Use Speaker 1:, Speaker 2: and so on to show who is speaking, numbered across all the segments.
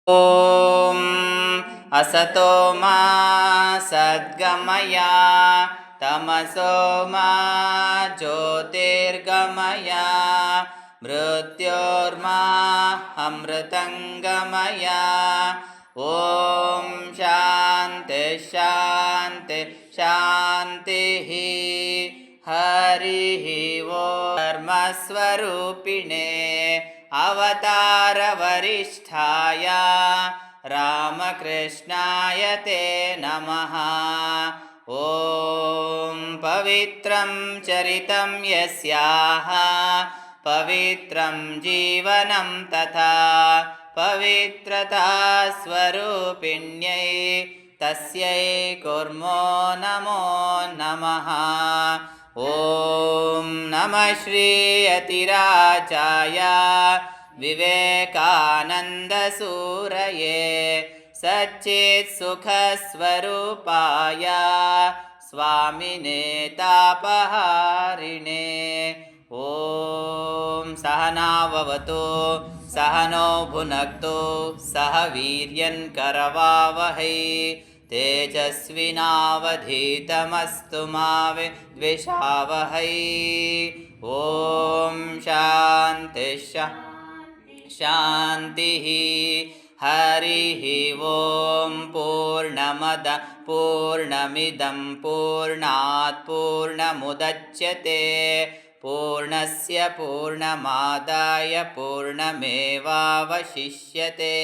Speaker 1: ॐ असतो मा सद्गमय तमसो मा ज्योतिर्गमय मृत्योर्मा अमृतङ्गमय ॐ शान्ति शान्ति शान्तिः हरिः ॐ धर्मस्वरूपिणे अवतारवरिष्ठाय रामकृष्णाय ते नमः। ॐ पवित्रं चरितं यस्याः पवित्रं जीवनं तथा पवित्रता स्वरूपिण्यै तस्यै कुर्मो नमो नमः। ॐ नमः श्री यतिराजाय विवेकानन्दसूरये सच्चित्सुखस्वरूपाय स्वामिने तापहारिणे। ॐ सहनाववतु सहनो भुनक्तु सह वीर्यङ्करवावहै तेजस्विनावधीतमस्तु मा विद्विषावहै। ॐ शान्ति शान्तिः हरिः ॐ पूर्णमद पूर्णमिदं पूर्णात् पूर्णमुदच्यते पूर्णस्य पूर्णमादाय पूर्णमेवावशिष्यते।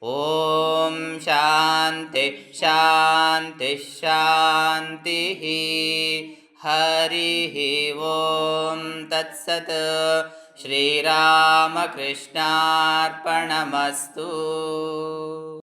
Speaker 1: ॐ शान्ति शान्ति शान्तिः हरिः ॐ तत्सत् श्रीरामकृष्णार्पणमस्तु।